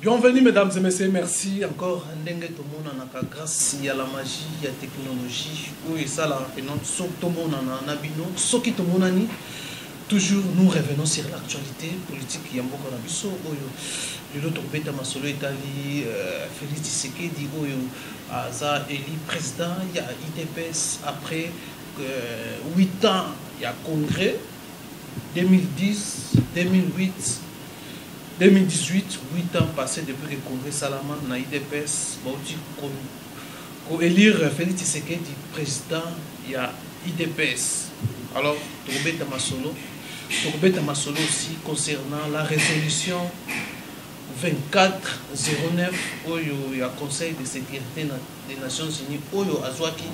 Bienvenue mesdames et messieurs, merci encore. Ndenge tout le monde a grâce à la magie, à la technologie, oui ça là, et non tout le monde a nabino, ce qui tout le monde a toujours nous revenons sur l'actualité politique. Il y a beaucoup d'abisso. Le lot tombé dans ma solo Italie, Félix Tshisekedi oyo aza élu président, il y a IDPS après 8 ans, il y a congrès 2010, 2008. 2018, 8 ans passés depuis le Congrès Salaman, na IDPS, pour élire Félix Tshisekedi président, il y a IDPS. Alors, Tourbe Tamasolo aussi concernant la résolution 2409 il y a Conseil de sécurité des Nations Unies, Oyo Azwaki,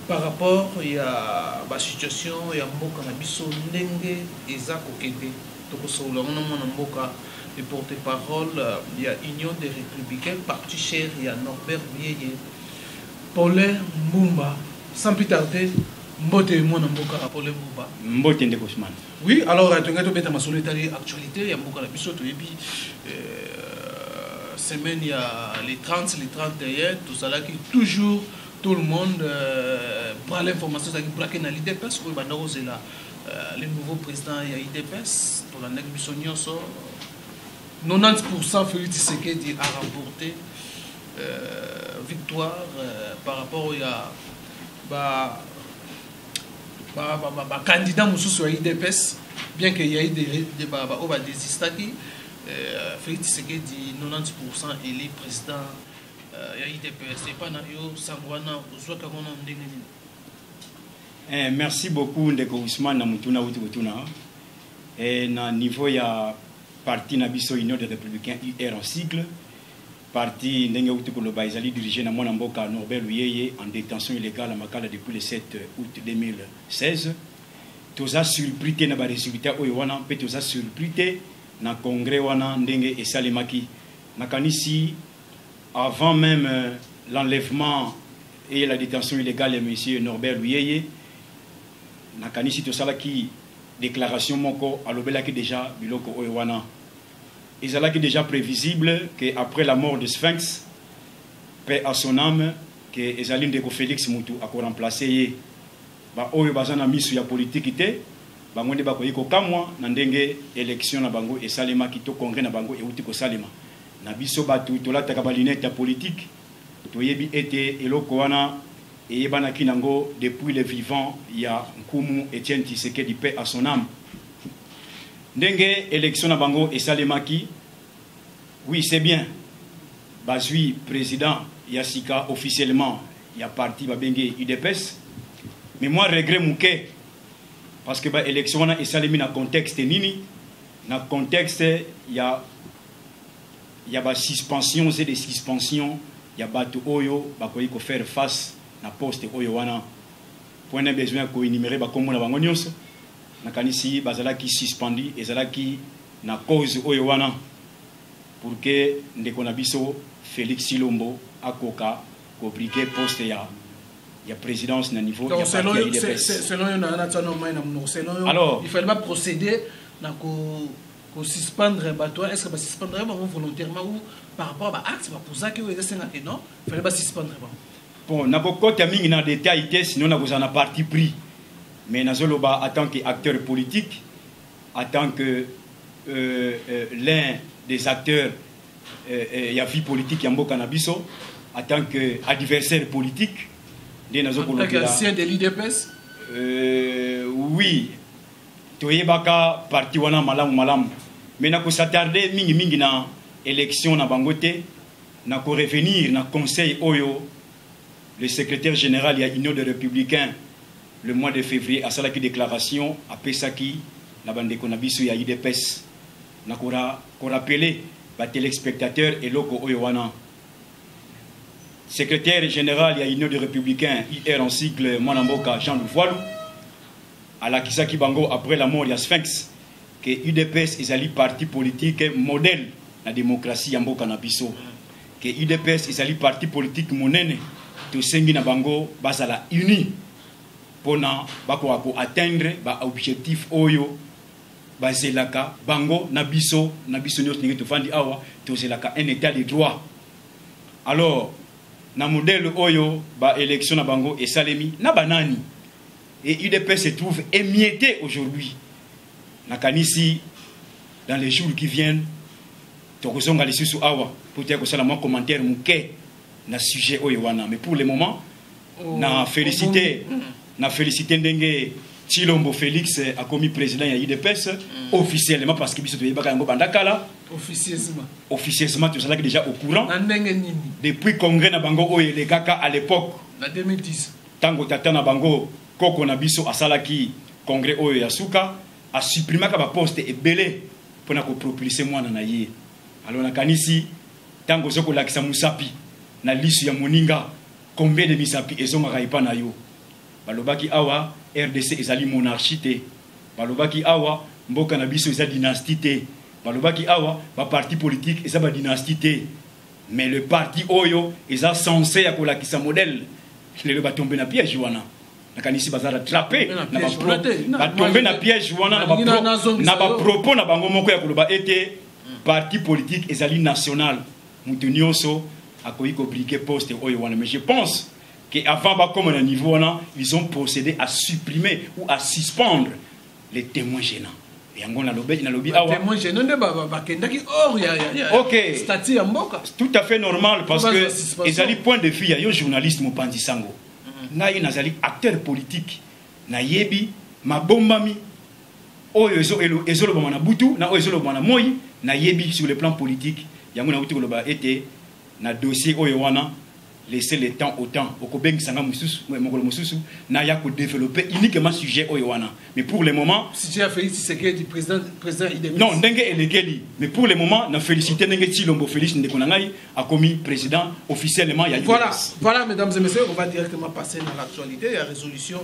par rapport à la situation, il y a Mboka Nabiso Ndenge et Zako Kede. Le porte-parole, il y a Union des Républicains, Parti Cher, il y a Norbert Bieye, Paulin Mumba. Sans plus tarder, Mbote Mwana Mboka, Paulin Mumba. Mbote Ndekosman. Oui, alors, tu as dit ma solitaire actualité, il y a Mboka la Bissot, et puis, semaine, il y a les 30, les 31, tout ça là, qui toujours, tout le monde prend l'information, ça qui braque dans l'idée, parce que le nouveau président, il y a IDPS, pour la Nègre 90% Félix Tshisekedi a remporté victoire par rapport à candidat sur IDPS, bien qu'il y ait des désistaki. Félix Tshisekedi 90% élu président IDPS. Et pas Sangwana, merci beaucoup Ndeko Ousmane na mutuna utuna. Et na niveau ya parti Nabiso Union des Républicains UR en sigle, parti Ndenge Utukoloba Izali dirigé na Mwana Mboka Norbert Luyeye en détention illégale à Makala depuis le 7 août 2016. Tous a surpris na ba résultat oyo wana pe tous a surpris na congrès wana Ndenge et Salemaki nakanisi avant même l'enlèvement et la détention illégale de monsieur Norbert Luyeye nakanisi to salaki déclaration moko alobelaki déjà biloko oyo wana ezalaki déjà prévisible que après la mort de Sphinx, paix à son âme, que ezali ndeko Félix Mutu ako remplacer ye ba oyo bazana misu ya politique té bango nde bakoyiko kamwa na ndenge élection na bango esalema kito congrès na bango euti ko salema na biso batu tolataka ba lunette ya politique toyebi été eloko wana eyebana kinango depuis le vivant ya Nkumu Etienne Tshisekedi paix à son âme. Ndenge élection na bango et Salemaki, oui c'est bien. Bazui président Yassika officiellement il y a parti babenge UDPS. Mais moi regret mouké parce que ba élection na et Salemi na contexte nini na contexte il y a ba suspension et des suspensions il y a batu oyo bakoyi ko faire face na poste oyo wana point de besoin ko énumérer ba komona bango nyonso nakanisi bazalaki suspendu ezalaki na cause oyo wana pour que ndeko na biso Félix Silombo akoka ko briquer poste ya présidence na niveau ya selon alors il fallait pas procéder na ko suspendre bato est-ce que ba suspendre volontairement ou par rapport à acte ba pour ça que non il fallait pas suspendre bon nakokota mingi na détail té sinon na kozana parti pris. Mais Nazoloba, en tant qu'acteur politique, en tant que l'un des acteurs de la vie politique Yamboka Nabiso, en tant qu'adversaire politique, en tant qu'ancien de l'IDPS oui, Toyebaka parti wana malam. Mais na ko s'attarder mingi na élection na bangote, na ko revenir na conseil oyo le secrétaire général ya Union des Républicains le mois de février, à Salaki déclaration, à Pesaki, la bande de Konabisu et à IDPS, n'a qu'on rappelé, les téléspectateurs et loko Oyowana. Secrétaire général, il y a Union des Républicains, IR en cycle, Mwanamboka, Jean Louvoilou, à la Kisaki Bango, après la mort de Sphinx, que UDPS est un parti politique modèle de la démocratie Yamboka Nabiso, que UDPS est un parti politique monène, tout Sengi Nabango, Basala uni. Pour atteindre l'objectif oyo bazelaka bango na biso nyos ningi tofandi awa tozelaka un état de droit. Alors na modèle oyo ba élection na bango et salemi na banani et UDPS se trouve émietté aujourd'hui. Na kanisi dans les jours qui viennent tokozonga lisusu awa pour dire que ça la mon commentaire muke na sujet oyo wana, mais pour le moment na félicité ndenge Chilombo Félix a commis président ya UDPS officiellement parce que biso toyebaka yango bandakala officieusement tout ça déjà au courant depuis congrès na bango oyo le kaka à l'époque na 2010 tango tata na bango koko na biso asalaki congrès oyo ya suka a supprimé ka ba poste ebele pona ko propulser mwana na ye. Alors na kanisi tango zoko lakisa musapi na lisu ya moninga combien de misapi ezonga kaipa na yo balobaki awa RDC ezali monarchie te, balobaki awa mboka na biso eza dynastie te, balobaki awa ba parti politique eza ba dynastie te, mais le parti oyo eza censé ya kolakisa modèle lelo batombe na piège wana nakanisi bazara attrapé na tombe na piège wana na ba propos na bango moko ya koloba ete parti politique ezali national mutu nyonso akoyi ko briquer poste oyo wana. Mais je pense qu'avant comme à niveau là, ils ont procédé à supprimer ou à suspendre les témoins gênants. Et on a lobby témoins gênants ok, tout à fait normal parce que ils allaient point de vue il y a un journaliste Mopanzi Sango na il nazali acteur politique na yebi mabombami oyo ezolo bana butu na oyo ezolo bana moyi na yebi sur le plan politique yango na uti ko loba été na dossier oyo wana laisser le temps au temps au kobeng sanga mususu mokolo mususu na ya ko développer uniquement sujet oyo wana. Mais pour le moment si tu as félicité du président IDPS non ndenge elekeli, mais pour le moment na félicité ndenge Chilombo Félix ndeko nangai a commis président officiellement ya voilà mesdames et messieurs, on va directement passer dans l'actualité. Il y a résolution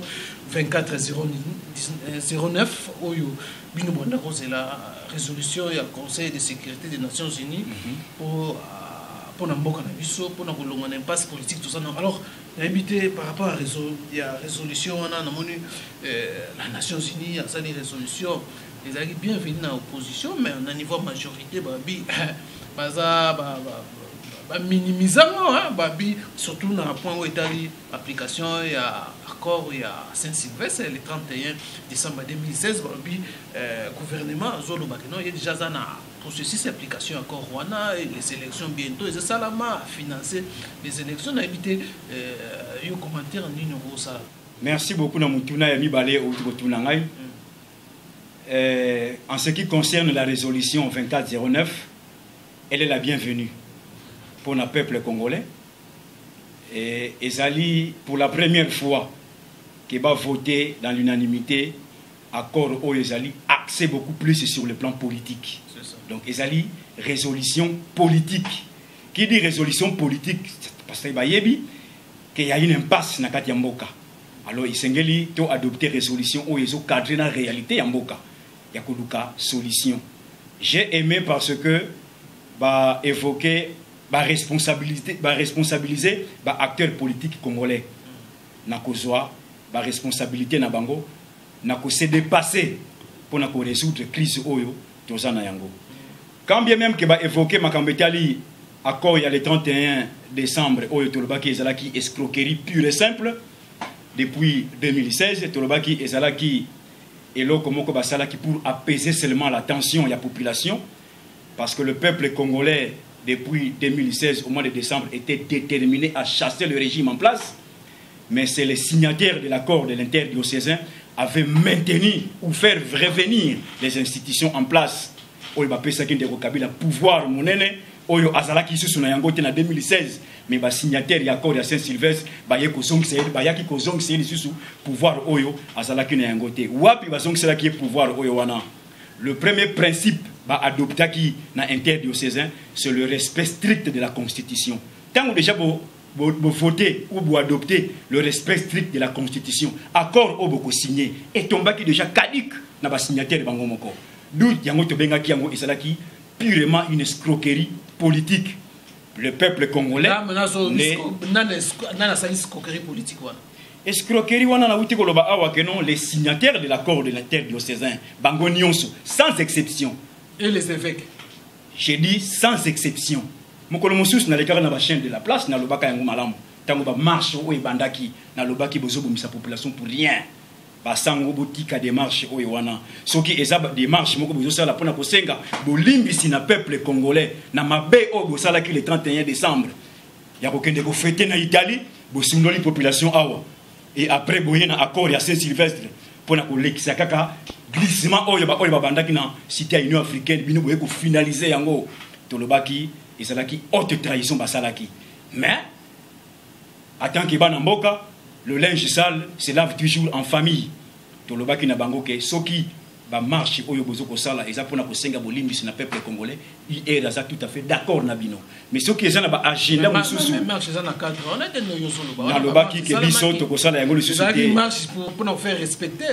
2409 oyo bino bonda c'est la résolution du Conseil de sécurité des Nations Unies pour Namboka Nabiso, pour un impasse politique, tout ça. Alors, invité par rapport à la résolution, on a la Nations Unies, il y a des résolutions, les amis bienvenus dans l'opposition, mais on a niveau majorité, minimisant, surtout dans le point où est l'application, il y a accord, il y a Saint-Sylvestre, le 31 décembre 2016, le gouvernement, il y a déjà un processus d'application accord Rwanda, les élections bientôt, et c'est ça là, financer les élections, on a évité un commentaire en ligne au ça. Merci beaucoup, Namutuna Yami Balé au Tunangai. En ce qui concerne la résolution 2409, elle est la bienvenue pour le peuple congolais. Et Ezali, pour la première fois, qui va voter dans l'unanimité, accord au Ezali, axé beaucoup plus sur le plan politique. Donc, Ezali, résolution politique. Qui dit résolution politique, parce qu'il y a une impasse dans la Mboka. Alors, il s'engage à adopter résolution où ils ont cadré la réalité à Mboka. Il y a une solution. J'ai aimé parce que évoquer responsabiliser acteurs politiques congolais. Nakozwa responsabilité na bango nako se dépasser pour résoudre la crise oyo tozana yango. Quand bien même que évoquer makambetali accord il y a le 31 décembre oyo tolobaki ezalaki escroquerie pure et simple depuis 2016 tolobaki ezalaki eloko moko basalaki pour apaiser seulement la tension de la population parce que le peuple congolais depuis 2016 au mois de décembre était déterminé à chasser le régime en place, mais c'est les signataires de l'accord de l'interdiocésain avaient maintenu ou faire revenir les institutions en place. Oyo bapesa ki ndeko Kabila pouvoir monene oyo azalaki susu na yango te na 2016, mais ba signataire ya accord ya Saint-Sylvestre bayeko zongisa bayaki ko zongisa susu pouvoir oyo azalaki na yango te. Wapi bazongisa ki pouvoir oyo wana. Le premier principe adopté dans l'interdiocésain, c'est le respect strict de la Constitution. Tant que déjà vous votez ou vous adoptez le respect strict de la Constitution, accord au beaucoup signé, et tomba qui déjà caduque dans la signature de Bangomoko. D'où yango tobenga ki yango isalaki purement une escroquerie politique. Le peuple congolais escroquerie wana na wuti koloba awa que non les signataires de l'accord de l'interdiocésain bango nyonso sans exception et les évêques j'ai dit sans exception mokolo mosusu na lekaka na ba chaîne de la place na lobaka yango malamu tango ba marche o ebandaki na lobaki bozo bomisa population pour rien ba sango botika démarche o wana soki eza démarche moko bozo sala pona kosenga bolimbisi na peuple congolais na mabe o bosala ki le 31 décembre ya kokende ko fêter na Italie bosundoli population awa et après boye na accord ya Saint-Sylvestre pona ko lekisa kaka glissement oyo babandaki na cité ya Union africaine bino boye ko finaliser yango tolobaki ezalaki haute trahison basalaki mais attends que bana mboka le linge sale se lave toujours en famille tolobaki na bango ke soki ba marche oyo bozo ko sala eza pona ko senga bolimbisi na peuple congolais il est là tout à fait d'accord na bino mais soki eza na ba agenda mususu marche eza na cadre on a des noyons na lobaki ke biso to ko sala yango le société marche pour nous faire respecter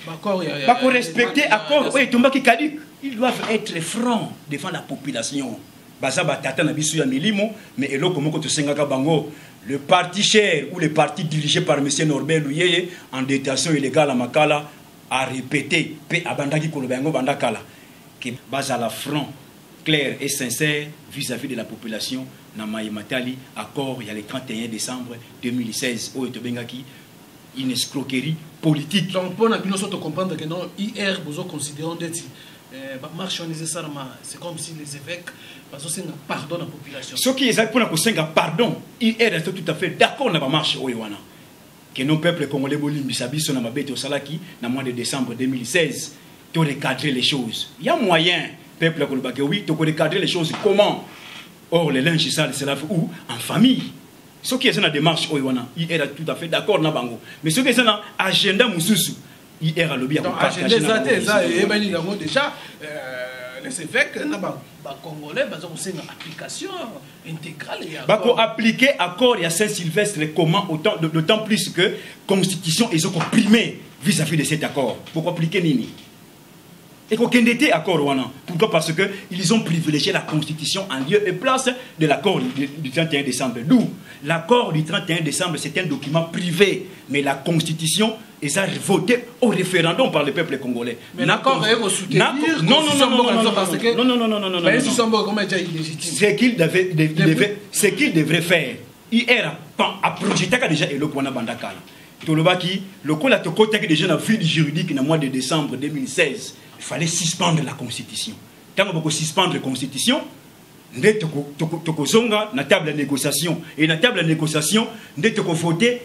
accord pas qu'on respecter accord oyo tombaki caduc ils doivent être francs devant la population baza batata na biso ya milimo mais eloko moko to senga ka bango le parti cher ou le parti dirigé par monsieur Norbert Louyeye en détention illégale à Makala a répété pe abandaki kolobango bandakala que bazala franc clair et sincère vis-à-vis de la population na Maïmatali accord il y a le 31 décembre 2016 au Etobengaki une escroquerie politique donc pour nous autres comprendre que non hier vous considérons d'être marche c'est comme si les évêques pardon à la population ce qui est pour la pardon il est tout à fait d'accord na ba marche oyowana que nos peuples congolais bolimbisa biso na mabete au salaki na mois de décembre 2016 to recadrer les choses il y a moyen peuple kolobake oui to recadrer les choses comment or les linge sale c'est là où en famille ce qui est na démarche oyowana il est tout à fait d'accord na bango mais ce qui est na agenda mususu il est à lobby à partager déjà les évêques congolais ont une application intégrale bako appliquer accord ya Saint-Sylvestre comment autant d'autant plus que constitution ils ont comprimé vis-à-vis de cet accord pourquoi appliquer nini et qu'aucun était accord wana pourquoi parce que ils ont privilégié la constitution en lieu et place de l'accord du 31 décembre d'où l'accord du 31 décembre c'est un document privé mais la constitution et ça voté au référendum par le peuple congolais. Mais l'accord est au soutenir. Non. Ce qu'il devrait faire, il a projeté déjà et le point bandakala. Tolobaki, le coup la toko taki déjà dans le fil juridique dans le mois de décembre 2016. Il fallait suspendre la constitution. Tant qu'on peut suspendre la constitution, ndé toko zonga na table de négociation et na table de négociation ndé toko voter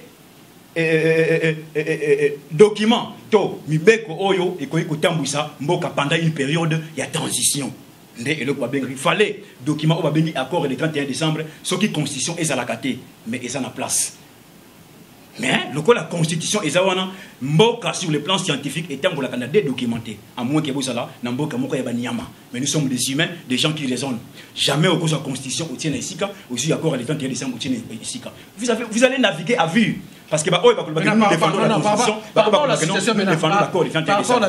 document to mibeko oyo ekoyi kotambwisa mboka pendant une période ya transition ndé eloko babengi il fallait document o babengi accord le 31 décembre ce qui constitution ezalaka te mais eza na place mais la constitution ezawana mboka sur le plan scientifique est en Canada documenté à moins que vous allez na mboka moko ya banyama mais nous sommes des humains des gens qui raisonnent jamais au cause de la constitution au tienne ici aussi accord le 31 décembre au tienne ici vous allez naviguer à vue parce que par rapport à la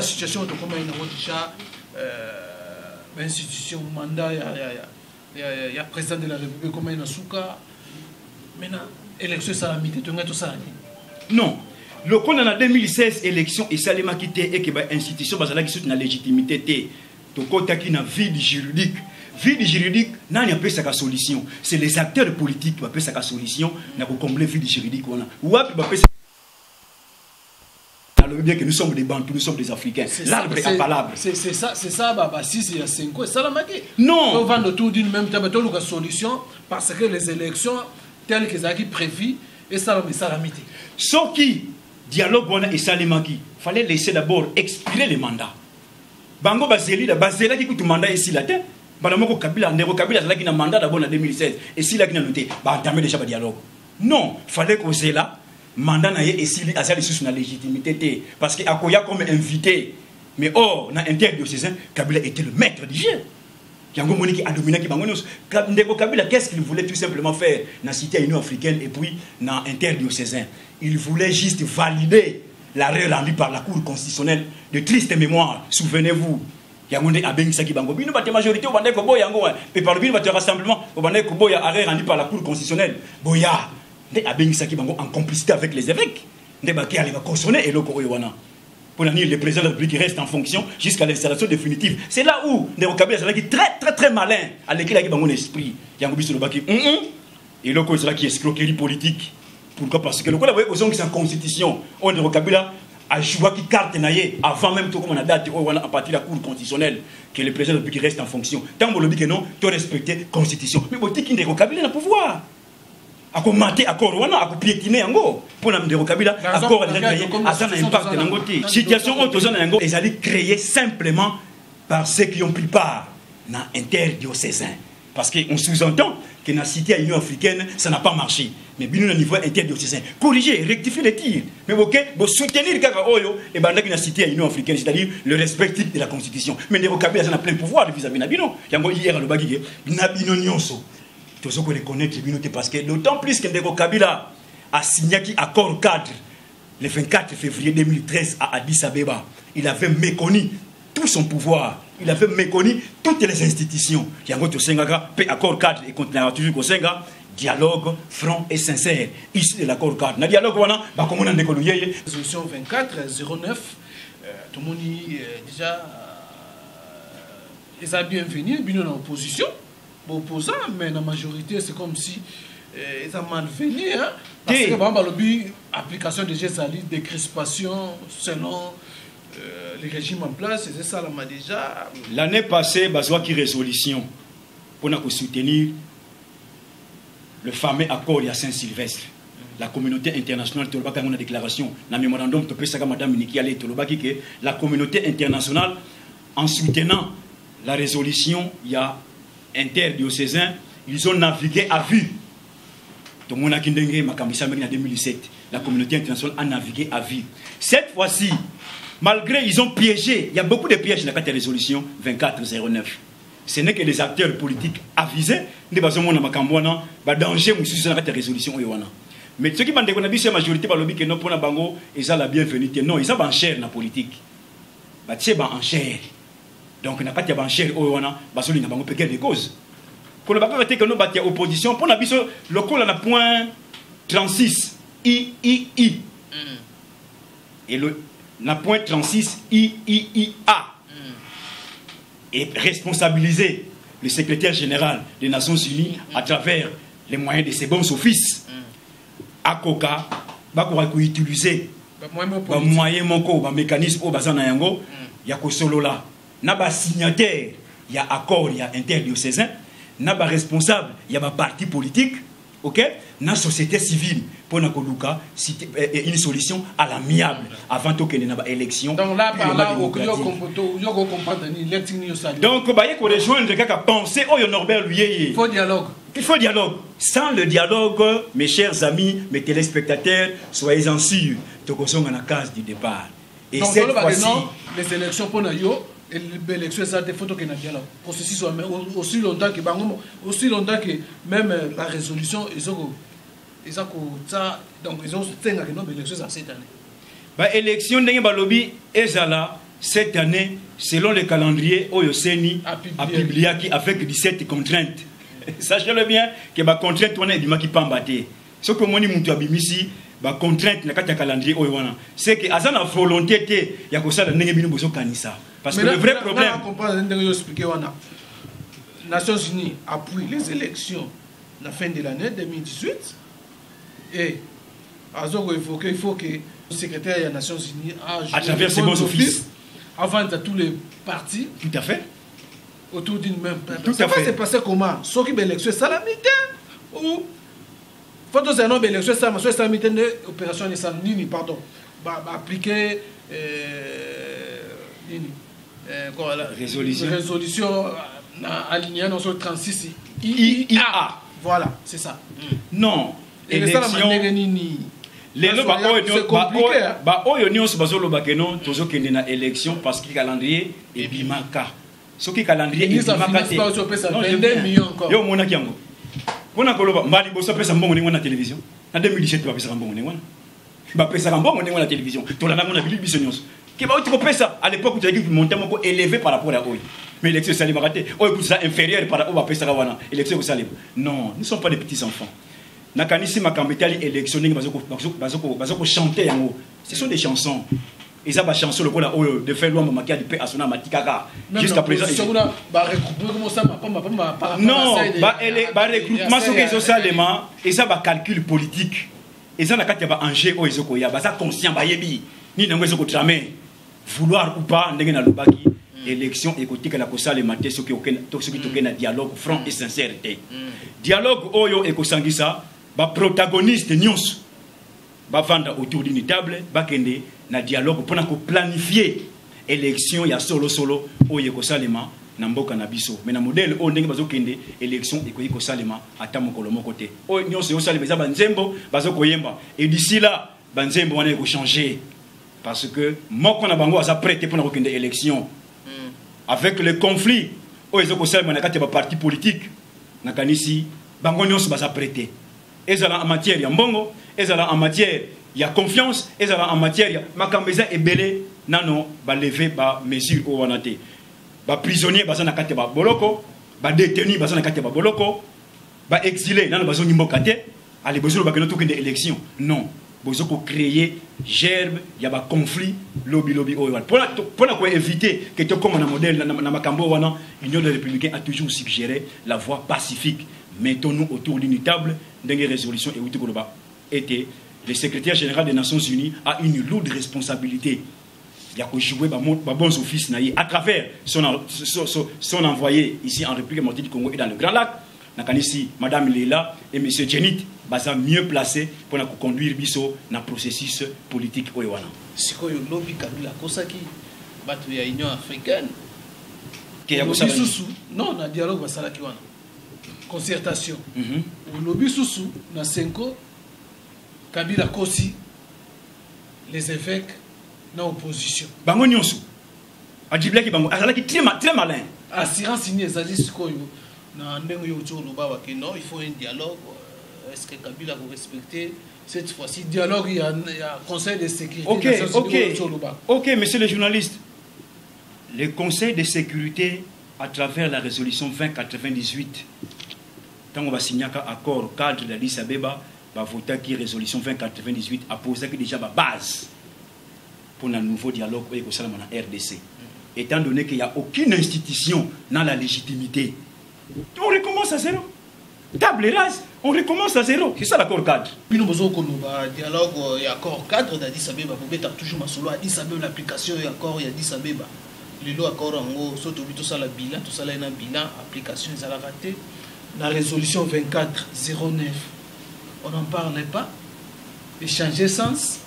situation de comment il déjà institution mandat il y a président de la République comment il a souka maintenant élection salamité tout ça non le qu'on en a 2016 élection et salima quitté et que ba institution bazala qui soutient la légitimité té to kota qui na vide juridique nani appelle ça solution c'est les acteurs politiques qui appellent ça solution na ko combler vide juridique on a wapi ba pesa alors bien que nous sommes des Bantous nous sommes des Africains l'arbre est impalable c'est ça bah 6 et 5 et salamaki non on vend autour d'une même table to solution parce que les élections telles que ça qui prévu et salamité ce qui dialogue on a et salimaki fallait laisser d'abord expirer les mandats bango bazeli qui coûte mandat ici la tête banamoko kabila ndeko kabila zalaki na mandat d'abord en 2016 et si la qui n'a noté ba entamer déjà ba dialogue non fallait que là mandat na et si a ça sous na légitimité parce que akoya comme invité mais or na interdiocésain Kabila était le maître du jeu yango moniki a dominé ki bango ndeko Kabila qu'est-ce qu'il voulait tout simplement faire na cité Union africaine et puis na interdiocésain il voulait juste valider l'arrêt rendu par la Cour constitutionnelle de triste mémoire souvenez-vous yango nde abengisaki bango bino bate majorité obandé ko boya yango pe par bino bate rassemblement obandé ko boya arrêt rendu par la Cour constitutionnelle boya nde abengisaki bango en complicité avec les évêques ndebaki allait cautionner et le Koyowana. Pour dire le président de la République reste en fonction jusqu'à l'installation définitive. C'est là où Ndeko Kabila est très malin à l'écrit avec mon esprit. Yango biso lobaki et le Koyowana qui escroquerie politique. Pourquoi? Parce que le Koyowana voyait aux sa constitution. On Ndeko Kabila a joué qui carte naïe avant même tout comme on a date à partir de la cour constitutionnelle que le président de la République reste en fonction. Tant que que non, tu respectes la constitution. Mais bon, tu qui Ndeko Kabila a le pouvoir. À commenter accord wana à piétiner yango pour na Ndeko Kabila accord a déjà créé ça n'a impact nango te situation autour na yango ils allaient créer simplement par ceux qui ont pris part na interdiocésain parce que on sous-entend que na cité à l'Union africaine ça n'a pas marché mais bien au niveau interdiocésain corriger rectifier les tirs mais OK bo soutenir kaka oyo et bandaki na cité à l'Union africaine c'est-à-dire le respect de la constitution mais Ndeko Kabila ça n'a plein pouvoir vis-à-vis na bino yango hier le bagi na bino nyonso tous ceux qui reconnaissent parce que d'autant plus que Ndeko Kabila a signé un accord cadre le 24 février 2013 à Addis Abeba. Il avait méconnu tout son pouvoir. Il avait méconnu toutes les institutions. Il y a un accord cadre et continuera toujours dialogue franc et sincère. Ici de l'accord cadre. Le dialogue, comment on a décollé. Résolution 24-09, tout le monde déjà ils ont bienvenu, bien en opposition. Opposants, mais la majorité, c'est comme si ils ont malvenu. Hein? Parce que l'application des gestes à des crispations selon les régimes en place, c'est ça, là, déjà. L'année passée, Bazoua qui résolution pour nous soutenir le fameux accord à Saint-Sylvestre. La communauté internationale, tu as une déclaration, dans le mémorandum, tu peux Madame Niki Ali, que la communauté internationale, en soutenant la résolution, il y a interdiocésains, ils ont navigué à vue. Tout le monde a dit en 2007, la communauté internationale a navigué à vue. Cette fois-ci, malgré ils ont piégé, il y a beaucoup de pièges dans la résolution 2409. Ce n'est que les acteurs politiques avisés, nous avons un danger dans la résolution. Mais ceux qui m'ont dit que la majorité que non pour la bango, ils ont la bienvenue. Non, ils ont en chair dans la politique. C'est en chair. Donc, on n'a pas de banchère, on a des causes. Quand on a été opposition, pour la le col a point 36 III. Et le point 36 IIA. Et responsabiliser le secrétaire général des Nations Unies à travers les moyens de ses bons offices. À Coca, il utiliser les moyens, les mécanismes, il y a solo là. Naba signataire, il y a accord, il y a interdiocésain. Naba responsable, il y a un parti politique. Ok? Na société civile pour une solution à l'amiable avant qu'il y ait une élection. Donc là, par là, donc, il faut rejoindre quelqu'un penser, oh, Norbert lui. Il faut dialogue. Il faut dialogue. Sans le dialogue, mes chers amis, mes téléspectateurs, soyez-en sûrs, nous sommes à la case du départ. Et donc, cette fois-ci, les élections pour nous, et l'élection, ça des photos qui n'a dialogue. Processus aussi longtemps que même la résolution, ils ont ça, donc ils ont tenu l'élection cette année. L'élection de lobby Ezala cette année, selon le calendrier Oyoseni à Biblia qui avec 17 contraintes. Sachez-le bien que les contraintes on est qui pas embatté. Ce que moi ni abimisi ba contrainte na kati calendrier oyowana c'est que azana volonté té ya ko sala ndenge bino bozo kanisa parce que le vrai problème comprendre ndenge expliquer wana Nations Unies appuient les élections la fin de l'année 2018 et azo évoquer il faut que le secrétaire des Nations Unies à travers ses bons offices avant de tous les partis tout à fait autour d'une même personne. Tout à fait. C'est passé comment ce qui l'élection salamité ou faut que un homme élection ça mais ça mité opération de Sanini pardon appliquer résolution alignée dans 36 IIA voilà c'est ça non élection lelo oyo nyonso bazoloba ke non tozokende na élection parce que calendrier ebimaka soki calendrier ebimaka te yo monaki yango pona koloba mbali boso pesa mbongo ningo na télévision na 2017 ba pesa mbongo ningo ba pesa mbongo ningo na télévision to la na bilu biso nyonso ke ba uti ko pesa à l'époque tu as dit monter moko élevé par rapport à eux mais l'élection salimaka te oyo pour ça inférieur par rapport à pesa wana élection salim non nous ne sommes pas des petits enfants nakanisi makambetali électionné bazoko chanter yango. Ce sont des chansons. Et ça va chanson le là de faire loi mamaki a du paix à son amatikaka jusqu'à présent. Non, regroupement ce que socialement et ça va calcul politique. Et ça n'a qu'à y avoir enjeu au ezoko ya ça conscient ba yebi ni nango ezoko tramé vouloir ou pas ndenge na lobaki élection écotique la kosa le matin ce qui aucun dialogue franc et sincérité. Dialogue oyo ekosangisa ba protagoniste nyonso ba vanda autour d'une table ba kende na dialogue pour planifier élection ya solo oyo ekosalema na mboka na biso mais na modèle o ndenge bazokende élection ekoyiko salema ata mokolo moko te o nyonso yo salema za banzembo bazokoyemba et d'ici là banzembo wana eko changer parce que moko na bango aza prêt pour na kokende élection avec le conflit o ezoko salema na kati ba parti politique na kanisi bango nyonso baza prêté ezala en matière ya mbongo ezala en matière ya confiance ezala en matière ya makambeza ebele nano ba lever ba mesure o wana te. Ba prisonnier baza na kati ba boloko, ba détenu baza na kati ba boloko, ba exilé nana bazo nyimboka te, ali besoin ba keno tokende élection. Non, besoin ko créer gerbe ya ba conflit lobby oyo. Pour na éviter que to comme na modèle na makambo wana, Union des Républicains a toujours suggéré la voie pacifique. Mettons-nous autour d'une table d'une résolution et outi koloba était le secrétaire général des Nations Unies a une lourde responsabilité. Il y a joué bons offices à travers son envoyé ici en République démocratique du Congo et dans le Grand Lac. Ici, Madame Leila et M. Djenit sont mieux placés pour conduire biso dans le processus politique. Si vous avez lobby Kabila Kosaki, il y a l'Union africaine. Non, on a dialogue avec la concertation. Le lobby Soussou, dans 5 ans, Kabila Kosi, les évêques, dans l'opposition. Bango nyonso. Adjibla ki bango. Azala ki très malin. Assurance signé ça dit quoi na ndengo yo tso loba wa que non, il faut un dialogue. Est-ce que Kabila va respecter cette fois-ci dialogue il y a conseil de sécurité. OK, monsieur le journaliste. Le conseil de sécurité à travers la résolution 2098 tant on va signer un accord cadre d'Addis Abeba va voter qui résolution 2098 a posé déjà la base pour un nouveau dialogue avec la RDC. Étant donné qu'il n'y a aucune institution dans la légitimité, on recommence à zéro. Table rase, on recommence à zéro. C'est ça l'accord cadre. Puis nous avons un dialogue et accord cadre d'Addis Abeba. Vous mettez toujours ma solo Addis Abeba, l'application et accord et Addis Abeba. Le lot accord en gros, surtout tout ça le bilan, tout ça là un bilan, application ils allaient rater. La résolution 2409, on n'en parlait pas. Échanger sens.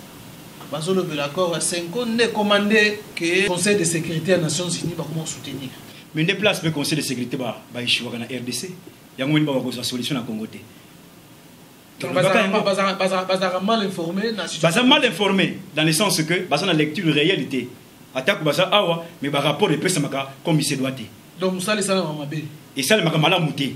L'accord à 5 ans n'est commandé que le Conseil de sécurité des Nations Unies va comment soutenir. Mais ne place le Conseil de sécurité va échouer dans la RDC. Il y a une solution à Congo. Mal informé. Mal informé dans le sens que la lecture de réalité. Attaque awa mais rapport de presse comme il se doit. Donc ça les salles mamabe. Et ça le makamala muté.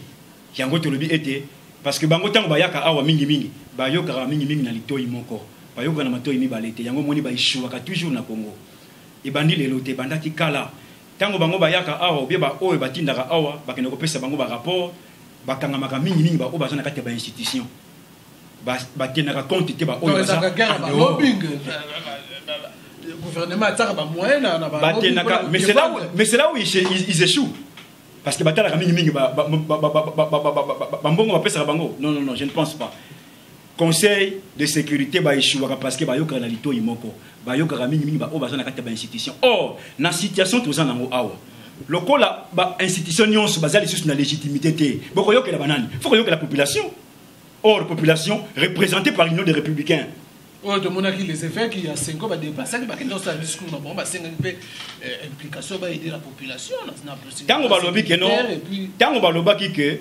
Yango to lobi était parce que bango tango bayaka awa mingi bayoka mingi na litoi moko. Bayoka na matoi mibalete yango moni ba ishuaka toujours na Congo. Ebandi lelo te bandaki kala. Tango bango bayaka awa obie ba oyo batindaka awa bakende kopesa bango ba rapport bakanga maka mingi ba o bazana kati ba institution. Ba tenaka compte te ba oyo bazana lobbying. Le gouvernement a ba moyen na ba mais c'est là où ils échouent. Parce que batala mingi ba mbongo ba pesa bango. Non, je ne pense pas. Conseil de sécurité ba échouaka parce que bayoka na lito imoko bayoka mingi ba o bazana kati ba institution. Or na situation toza nango awa lokola ba institution nyonso bazali sur na légitimité té boko yoka la banane faut que yoka la population. Or la population représentée par l'Union des Républicains. Oh de monarchie les effets qui a 5 ans ba dépasser ba kendo sa discours na bon ba 5 implication ba aider la population na tango ba lobi que non tango ba lobaki que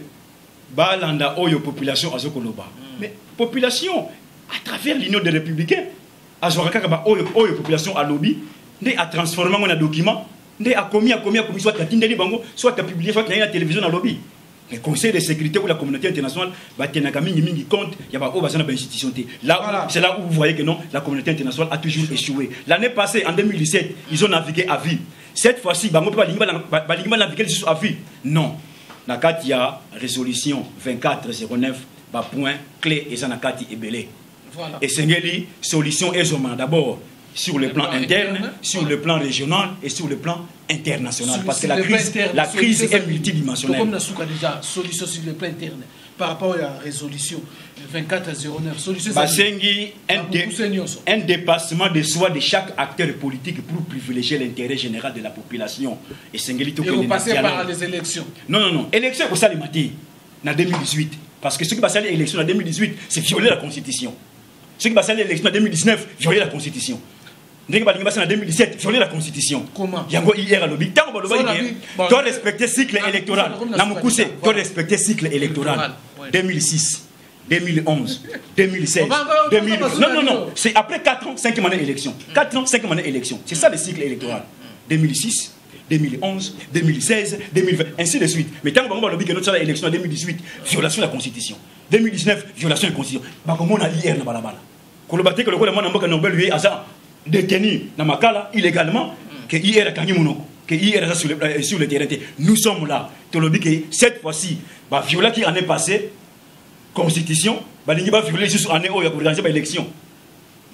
ba landa oyo population azokoloba. Mais population à travers l'Union des Républicains azoraka ba oyo population a lobby ndé a transformer un document ndé a commis soit a tindeli bango soit a publié soit na la télévision a lobby. Le Conseil de sécurité ou la communauté internationale va tenir mingi compte il y a pas bazana ba institution té. Là voilà. C'est là où vous voyez que non la communauté internationale a toujours échoué. L'année passée en 2017 ils ont navigué à vue. Cette fois-ci bango pas naviguer à vue. Non. Na kati ya résolution 2409 bah point clé et zanakati et belé. Voilà. Et c'est une solution aisément d'abord sur le plan interne, sur le plan régional et sur le plan international. Parce que la crise est multidimensionnelle. Comme nous avons déjà solution sur le plan interne par rapport à la résolution 2409. Solution un dépassement de soi de chaque acteur politique pour privilégier l'intérêt général de la population. Et vous passez par les élections. Non. Élection, c'est ça les matières. En 2018. Parce que ce qui va aller à l'élection en 2018, c'est violer la Constitution. Ce qui va aller à l'élection en 2019, violer la Constitution. En 2017, violer la Constitution. Comment? Yango hier à l'objet. Tu dois respecter le cycle électoral. Tu dois respecter le cycle électoral. 2006, 2011, 2016, 2000. Non. C'est après 4 ans, 5 années d'élection. 4 ans, 5 années d'élection. C'est ça le cycle électoral. 2006, 2011, 2016, 2020, ainsi de suite. Mais tant qu'on va lobby que notre élection en 2018, violation de la Constitution. 2019, violation de la Constitution. Comme on a hier dans Balabala. Quand le bâti que le gouvernement n'a pas Nobel lui a détenu dans Makala illégalement, que hier a gagné mon que hier sur le terrain. Nous sommes là. Tu lobby que cette fois-ci, violer qui en est passé, Constitution, va violer juste en année où il y a organisé l'élection.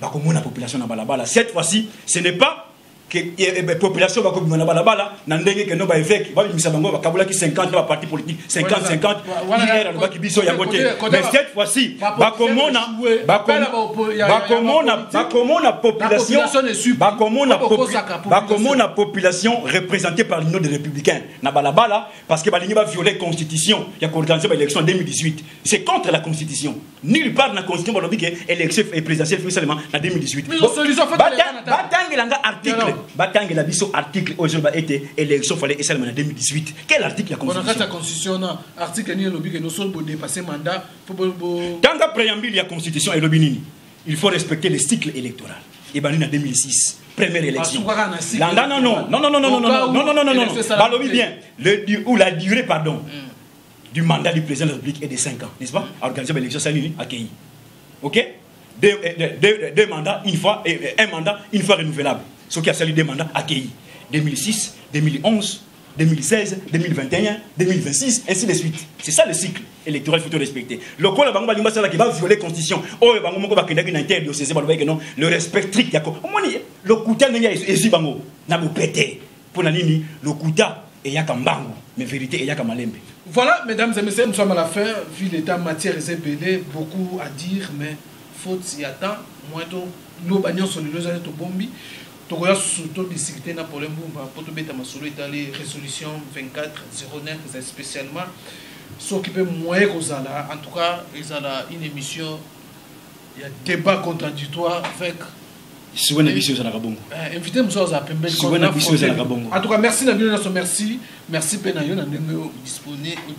Comme on a population dans Balabala. Cette fois-ci, ce n'est pas que la population va comme balabala n'andenge que no ba évêque va misa bango ba kabula ki 50 ba parti politique 50 hier le baki biso ya côté mais cette fois-ci ba komona population représentée par l'Union des Républicains na balabala parce que balingi va violer constitution ya ko organiser l'élection en 2018 c'est contre la constitution nulle part dans la constitution ba lobi que élection présidentielle fait seulement en 2018 article Batang la biso article aujourd'hui été élection fallait seulement en 2018. Quel article la constitution? La constitution article ni lobby que nous sommes dépasser mandat dans la préambule la constitution et lobby il faut respecter le cycle électoral. Et ben en 2006 première élection. Non. Balobi bien la durée pardon du mandat du président de la République est de 5 ans, n'est-ce pas? Organiser l'élection salini accueilli. OK? Deux mandats une fois et un mandat une fois renouvelable. Ce qui a salué des mandats accueillis. 2006, 2011, 2016, 2021, 2026, ainsi de suite. C'est ça le cycle électoral qu'il faut respecter. Le col qui va violer la constitution. Le respect strict. Le Kouta n'est pas le pété. Pour le Kouta et Yakambango. Mais vérité et Yakamalembe. Voilà, mesdames et messieurs, nous sommes à la fin. Vu l'état matière et belé, beaucoup à dire, mais faute s'y attend. Moi, nous bagnons sur le loisir de Bombi. Nous avons surtout discuté dans le problème pour tout mettre ma résolution 2409 spécialement s'occuper moins que ça là. En tout cas, il y a une émission, il y a débat contradictoire avec invité monsieur Zapembe. En tout cas, merci Nabil Nasso, merci Penayo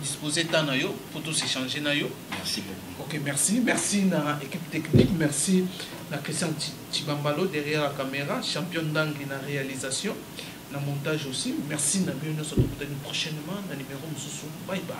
disposer temps nayo pour tous échanger nayo. Merci beaucoup. OK, merci na équipe technique, merci na Christian Chibambalo derrière la caméra, champion d'angle na réalisation, na montage aussi. Merci Nabil Nasso, prochainement dans numéro Moussou. Bye bye.